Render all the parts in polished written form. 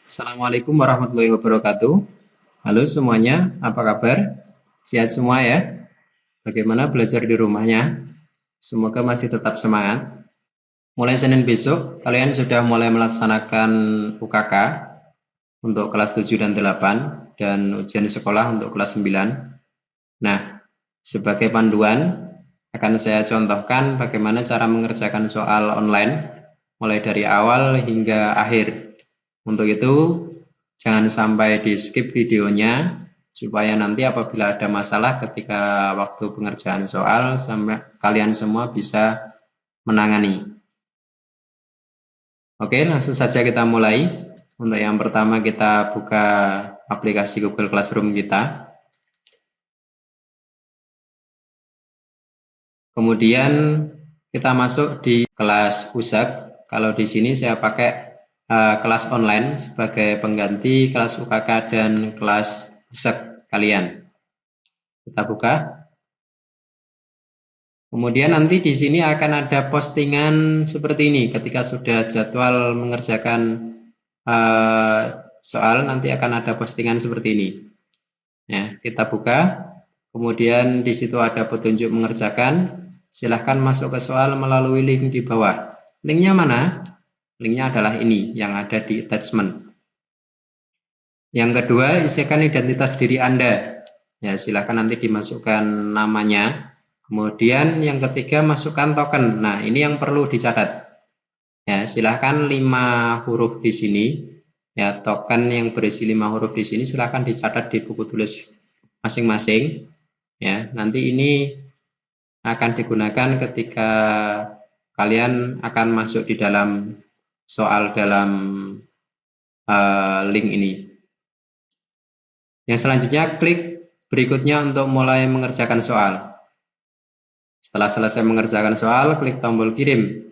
Assalamualaikum warahmatullahi wabarakatuh. Halo semuanya, apa kabar? Sehat semua ya? Bagaimana belajar di rumahnya? Semoga masih tetap semangat. Mulai Senin besok, kalian sudah mulai melaksanakan UKK untuk kelas 7 dan 8 dan ujian sekolah untuk kelas 9. Nah, sebagai panduan akan saya contohkan bagaimana cara mengerjakan soal online mulai dari awal hingga akhir. Untuk itu, jangan sampai di skip videonya supaya nanti apabila ada masalah ketika waktu pengerjaan soal sampai kalian semua bisa menangani. Oke, langsung saja kita mulai. Untuk yang pertama kita buka aplikasi Google Classroom kita. Kemudian kita masuk di kelas pusat. Kalau di sini saya pakai kelas online sebagai pengganti kelas UKK dan kelas pusat kalian. Kita buka. Kemudian nanti di sini akan ada postingan seperti ini. Ketika sudah jadwal mengerjakan soal, nanti akan ada postingan seperti ini. Ya, kita buka. Kemudian di situ ada petunjuk mengerjakan. Silahkan masuk ke soal melalui link di bawah. Linknya mana? Linknya adalah ini yang ada di attachment. Yang kedua, isikan identitas diri Anda. Ya, silahkan nanti dimasukkan namanya. Kemudian yang ketiga, masukkan token. Nah, ini yang perlu dicatat. Ya, silahkan 5 huruf di sini. Ya, token yang berisi 5 huruf di sini silahkan dicatat di buku tulis masing-masing. Ya, nanti ini akan digunakan ketika kalian akan masuk di dalam soal dalam link ini. Yang selanjutnya, klik berikutnya untuk mulai mengerjakan soal. Setelah selesai mengerjakan soal, klik tombol kirim.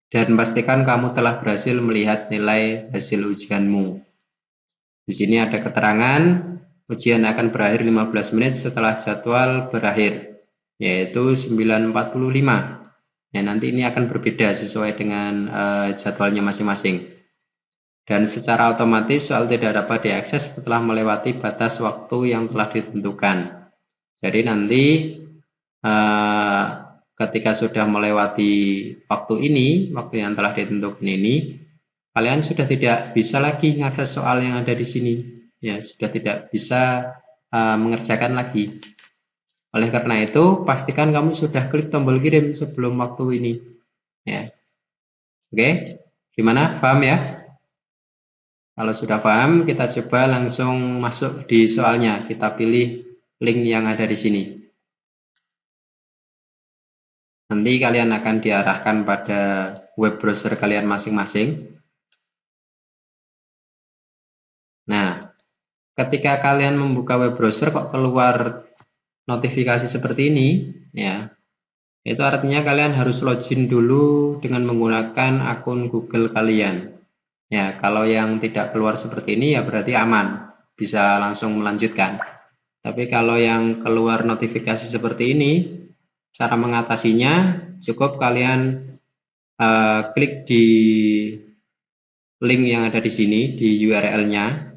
Dan pastikan kamu telah berhasil melihat nilai hasil ujianmu. Di sini ada keterangan, ujian akan berakhir 15 menit setelah jadwal berakhir, yaitu 9.45. Ya, nanti ini akan berbeda sesuai dengan jadwalnya masing-masing. Dan secara otomatis soal tidak dapat diakses setelah melewati batas waktu yang telah ditentukan. Jadi nanti ketika sudah melewati waktu ini, waktu yang telah ditentukan ini, kalian sudah tidak bisa lagi mengakses soal yang ada di sini. Ya, sudah tidak bisa mengerjakan lagi. Oleh karena itu, pastikan kamu sudah klik tombol kirim sebelum waktu ini. Ya. Oke, gimana? Paham ya? Kalau sudah paham, kita coba langsung masuk di soalnya. Kita pilih link yang ada di sini. Nanti kalian akan diarahkan pada web browser kalian masing-masing. Nah, ketika kalian membuka web browser kok keluar notifikasi seperti ini, ya, itu artinya kalian harus login dulu dengan menggunakan akun Google kalian. Ya, kalau yang tidak keluar seperti ini ya berarti aman, bisa langsung melanjutkan. Tapi kalau yang keluar notifikasi seperti ini, cara mengatasinya cukup kalian klik di link yang ada di sini di URL-nya.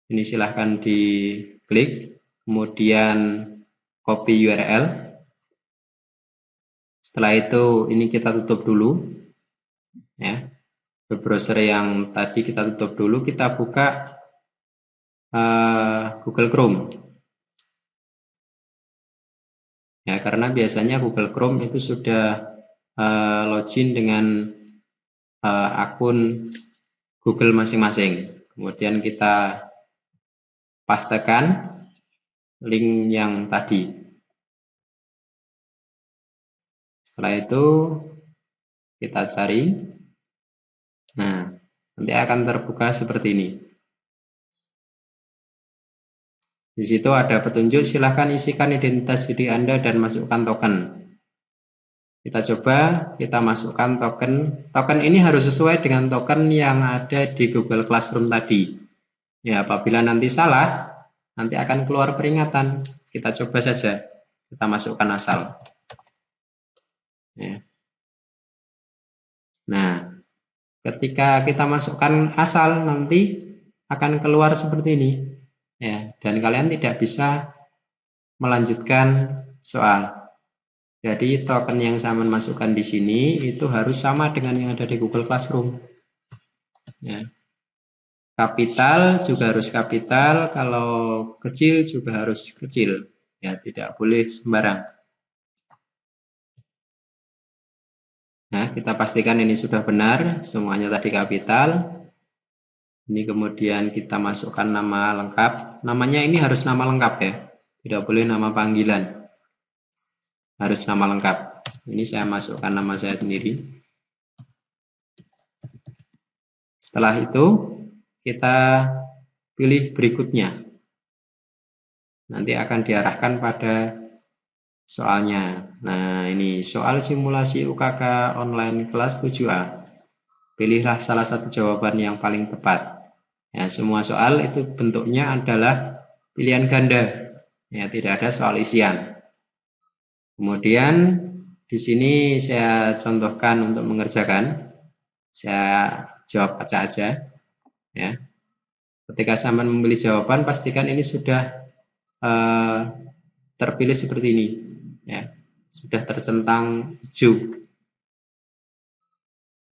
Ini silahkan diklik, kemudian copy URL. Setelah itu ini kita tutup dulu, ya. Web browser yang tadi kita tutup dulu, kita buka Google Chrome. Ya, karena biasanya Google Chrome itu sudah login dengan akun Google masing-masing. Kemudian kita pastekan link yang tadi. Setelah itu kita cari. Nah, nanti akan terbuka seperti ini. Di situ ada petunjuk, silahkan isikan identitas diri Anda dan masukkan token. Kita coba, kita masukkan token. Token ini harus sesuai dengan token yang ada di Google Classroom tadi. Ya, apabila nanti salah, nanti akan keluar peringatan. Kita coba saja, kita masukkan asal. Ya. Nah, ketika kita masukkan asal nanti akan keluar seperti ini, ya, dan kalian tidak bisa melanjutkan soal. Jadi token yang saya masukkan di sini itu harus sama dengan yang ada di Google Classroom. Ya. Kapital juga harus kapital, kalau kecil juga harus kecil. Ya, tidak boleh sembarang. Nah, kita pastikan ini sudah benar, semuanya tadi kapital. Ini kemudian kita masukkan nama lengkap. Namanya ini harus nama lengkap ya, tidak boleh nama panggilan. Harus nama lengkap. Ini saya masukkan nama saya sendiri. Setelah itu, kita pilih berikutnya. Nanti akan diarahkan pada soalnya. Nah, ini soal simulasi UKK online kelas 7A. Pilihlah salah satu jawaban yang paling tepat. Ya, semua soal itu bentuknya adalah pilihan ganda. Ya, tidak ada soal isian. Kemudian di sini saya contohkan untuk mengerjakan. Saya jawab acak aja. Ya. Ketika sampean memilih jawaban, pastikan ini sudah terpilih seperti ini. Ya, sudah tercentang hijau.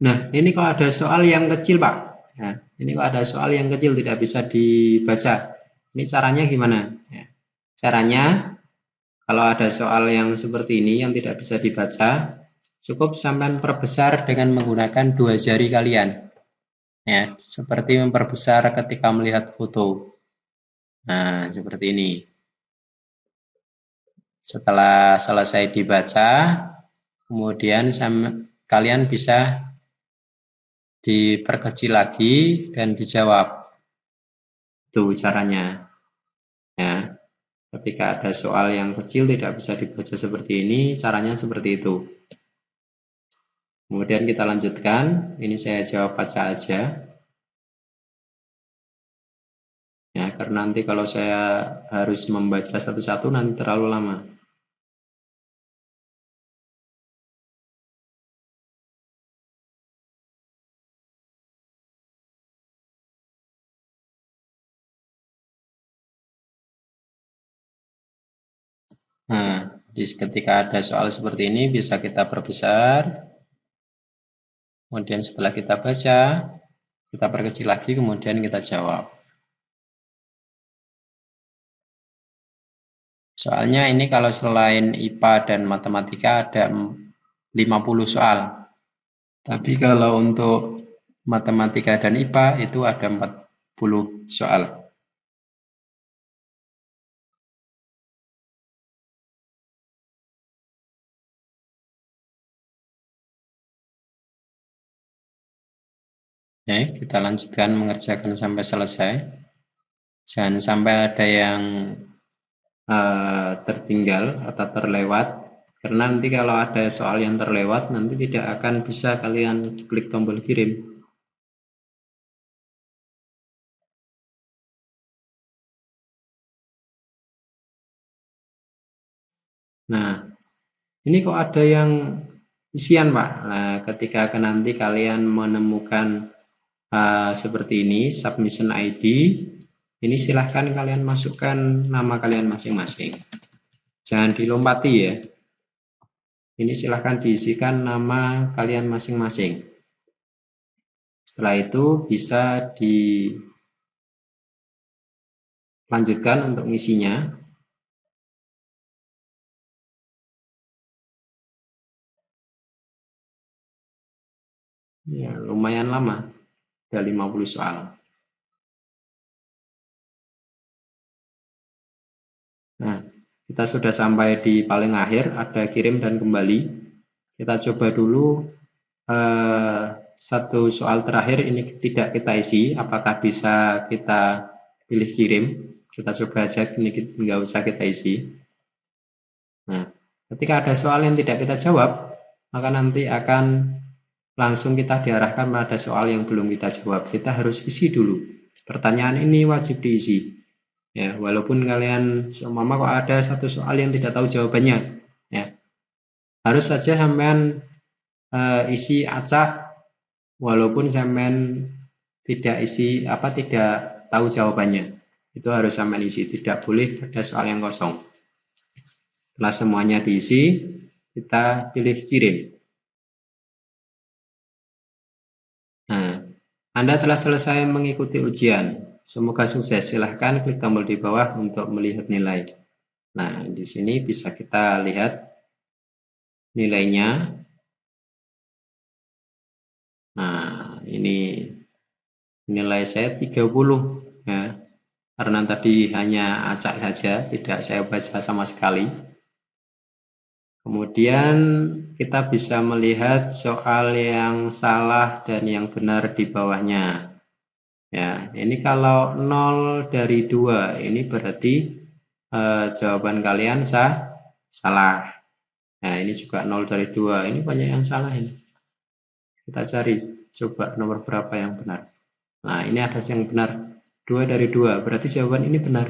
Nah, ini kok ada soal yang kecil, Pak. Nah, ini kok ada soal yang kecil tidak bisa dibaca. Ini caranya gimana? Ya. Caranya, kalau ada soal yang seperti ini yang tidak bisa dibaca, cukup sampean perbesar dengan menggunakan 2 jari kalian. Ya, seperti memperbesar ketika melihat foto. Nah, seperti ini. Setelah selesai dibaca, kemudian kalian bisa diperkecil lagi dan dijawab. Itu caranya. Ya. Ketika ada soal yang kecil tidak bisa dibaca seperti ini, caranya seperti itu. Kemudian kita lanjutkan. Ini saya jawab baca aja. Ya, karena nanti kalau saya harus membaca satu-satu nanti terlalu lama. Nah, ketika ada soal seperti ini bisa kita perbesar. Kemudian setelah kita baca, kita perkecil lagi, kemudian kita jawab. Soalnya ini kalau selain IPA dan matematika ada 50 soal. Tapi kalau untuk matematika dan IPA itu ada 40 soal. Oke, kita lanjutkan mengerjakan sampai selesai. Jangan sampai ada yang tertinggal atau terlewat, karena nanti kalau ada soal yang terlewat nanti tidak akan bisa kalian klik tombol kirim. Nah, ini kok ada yang isian, Pak. Nah, ketika nanti kalian menemukan seperti ini, submission ID, ini silahkan kalian masukkan nama kalian masing-masing. Jangan dilompati ya. Ini silahkan diisikan nama kalian masing-masing. Setelah itu bisa dilanjutkan untuk ngisinya. Ya, lumayan lama. Ada 50 soal. Nah, kita sudah sampai di paling akhir, ada kirim dan kembali. Kita coba dulu satu soal terakhir ini tidak kita isi, apakah bisa kita pilih kirim. Kita coba aja, ini nggak usah kita isi. Nah, ketika ada soal yang tidak kita jawab, maka nanti akan langsung kita diarahkan pada soal yang belum kita jawab. Kita harus isi dulu. Pertanyaan ini wajib diisi. Ya, walaupun kalian seumpama kok ada satu soal yang tidak tahu jawabannya, ya, harus saja sampean isi acak, walaupun sampean tidak isi tidak tahu jawabannya. Itu harus sampai isi, tidak boleh ada soal yang kosong. Setelah semuanya diisi, kita pilih kirim. Nah, Anda telah selesai mengikuti ujian. Semoga sukses. Silahkan klik tombol di bawah untuk melihat nilai. Nah, di sini bisa kita lihat nilainya. Nah, ini nilai saya 30 ya. Karena tadi hanya acak saja, tidak saya baca sama sekali. Kemudian kita bisa melihat soal yang salah dan yang benar di bawahnya. Ya, ini kalau 0 dari 2, ini berarti jawaban kalian salah. Nah, ini juga 0 dari 2, ini banyak yang salah ini. Kita cari, coba nomor berapa yang benar. Nah, ini ada yang benar, 2 dari 2, berarti jawaban ini benar.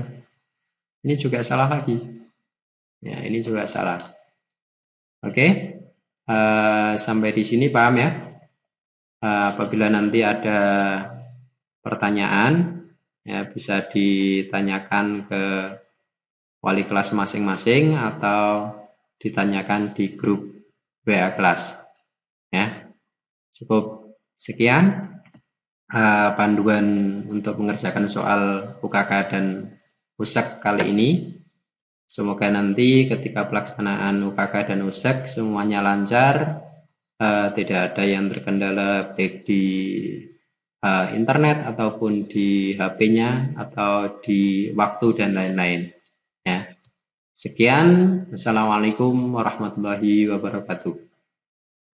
Ini juga salah lagi. Ya, ini juga salah. Oke, sampai di sini paham ya? Apabila nanti ada pertanyaan, ya bisa ditanyakan ke wali kelas masing-masing atau ditanyakan di grup WA kelas. Ya, cukup sekian panduan untuk mengerjakan soal UKK dan USEK kali ini. Semoga nanti ketika pelaksanaan UKK dan USEK semuanya lancar, tidak ada yang terkendala baik di internet ataupun di HP-nya atau di waktu dan lain-lain. Ya. Sekian, wassalamualaikum warahmatullahi wabarakatuh.